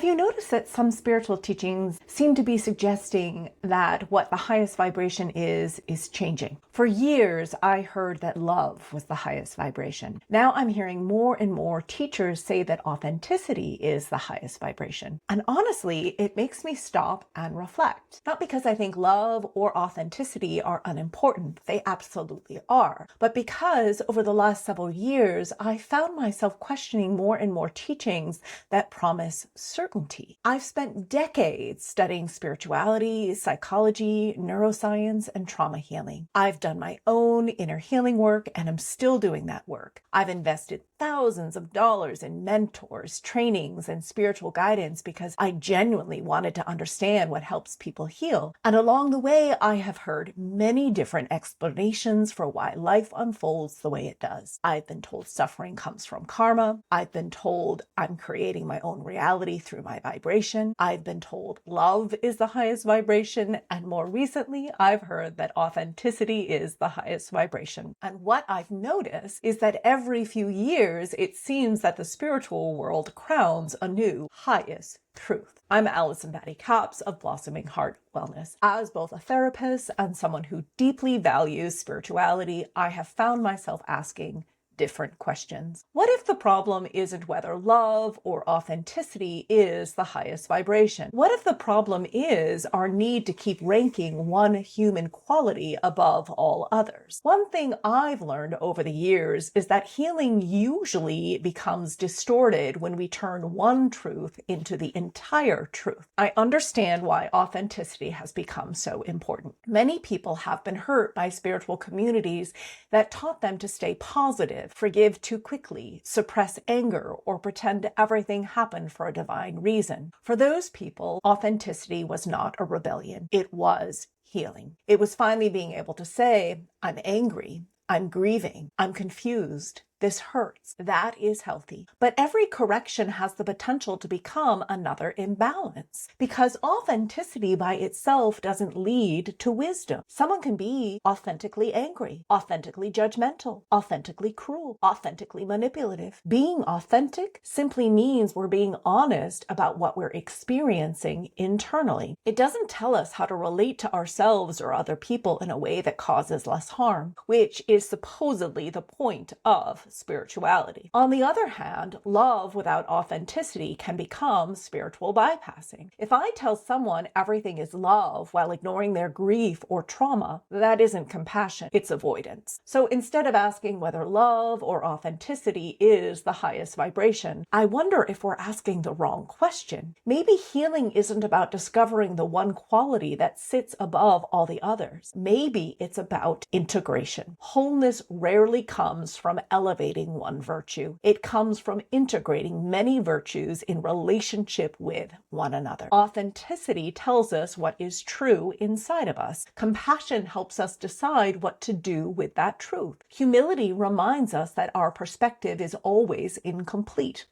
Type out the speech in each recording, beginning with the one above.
you noticed that some spiritual teachings seem to be suggesting that what the highest vibration is changing? For years, I heard that love was the highest vibration. Now I'm hearing more and more teachers say that authenticity is the highest vibration. And honestly, it makes me stop and reflect. Not because I think love or authenticity are unimportant, they absolutely are, but because over the last several years, I found myself questioning more and more teachings that promise certainty. I've spent decades studying spirituality, psychology, neuroscience, and trauma healing. I've done my own inner healing work, and I'm still doing that work. I've invested thousands of dollars in mentors, trainings, and spiritual guidance because I genuinely wanted to understand what helps people heal. And along the way, I have heard many different explanations for why life unfolds the way it does. I've been told suffering comes from karma. I've been told I'm creating my own reality through my vibration. I've been told love is the highest vibration. And more recently, I've heard that authenticity is the highest vibration. And what I've noticed is that every few years, it seems that the spiritual world crowns a new highest truth. I'm Allison Batty Capps of Blossoming Heart Wellness. As both a therapist and someone who deeply values spirituality, I have found myself asking different questions. What if the problem isn't whether love or authenticity is the highest vibration? What if the problem is our need to keep ranking one human quality above all others? One thing I've learned over the years is that healing usually becomes distorted when we turn one truth into the entire truth. I understand why authenticity has become so important. Many people have been hurt by spiritual communities that taught them to stay positive, forgive too quickly, suppress anger, or pretend everything happened for a divine reason. For those people, authenticity was not a rebellion. It was healing. It was finally being able to say, I'm angry, I'm grieving, I'm confused, this hurts. That is healthy. But every correction has the potential to become another imbalance because authenticity by itself doesn't lead to wisdom. Someone can be authentically angry, authentically judgmental, authentically cruel, authentically manipulative. Being authentic simply means we're being honest about what we're experiencing internally. It doesn't tell us how to relate to ourselves or other people in a way that causes less harm, which is supposedly the point of spirituality. On the other hand, love without authenticity can become spiritual bypassing. If I tell someone everything is love while ignoring their grief or trauma, that isn't compassion, it's avoidance. So instead of asking whether love or authenticity is the highest vibration, I wonder if we're asking the wrong question. Maybe healing isn't about discovering the one quality that sits above all the others. Maybe it's about integration. Wholeness rarely comes from elevating one virtue. It comes from integrating many virtues in relationship with one another. Authenticity tells us what is true inside of us. Compassion helps us decide what to do with that truth. Humility reminds us that our perspective is always incomplete.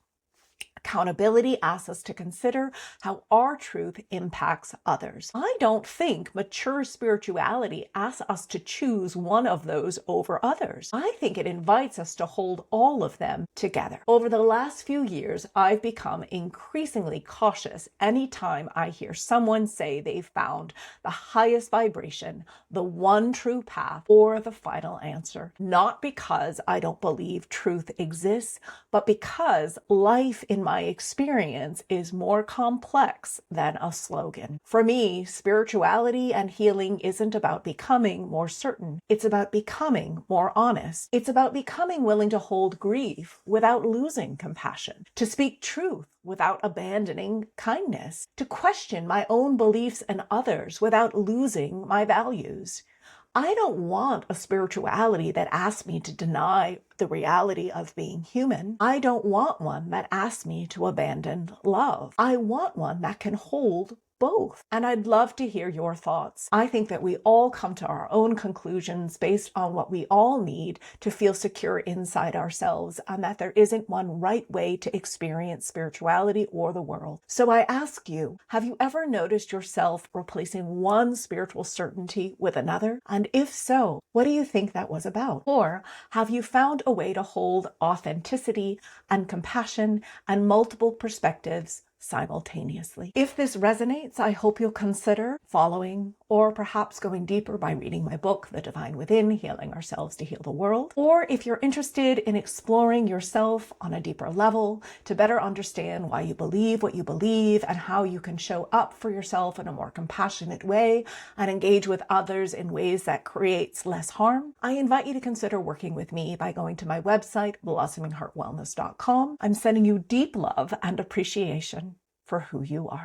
Accountability asks us to consider how our truth impacts others. I don't think mature spirituality asks us to choose one of those over others. I think it invites us to hold all of them together. Over the last few years, I've become increasingly cautious anytime I hear someone say they've found the highest vibration, the one true path, or the final answer. Not because I don't believe truth exists, but because life in my experience is more complex than a slogan. For me, spirituality and healing isn't about becoming more certain. It's about becoming more honest. It's about becoming willing to hold grief without losing compassion, to speak truth without abandoning kindness, to question my own beliefs and others without losing my values. I don't want a spirituality that asks me to deny the reality of being human. I don't want one that asks me to abandon love. I want one that can hold both. And I'd love to hear your thoughts. I think that we all come to our own conclusions based on what we all need to feel secure inside ourselves, and that there isn't one right way to experience spirituality or the world. So I ask you, have you ever noticed yourself replacing one spiritual certainty with another? And if so, what do you think that was about? Or have you found a way to hold authenticity and compassion and multiple perspectives simultaneously. If this resonates, I hope you'll consider following or perhaps going deeper by reading my book, The Divine Within, Healing Ourselves to Heal the World. Or if you're interested in exploring yourself on a deeper level to better understand why you believe what you believe and how you can show up for yourself in a more compassionate way and engage with others in ways that creates less harm, I invite you to consider working with me by going to my website, blossomingheartwellness.com. I'm sending you deep love and appreciation for who you are.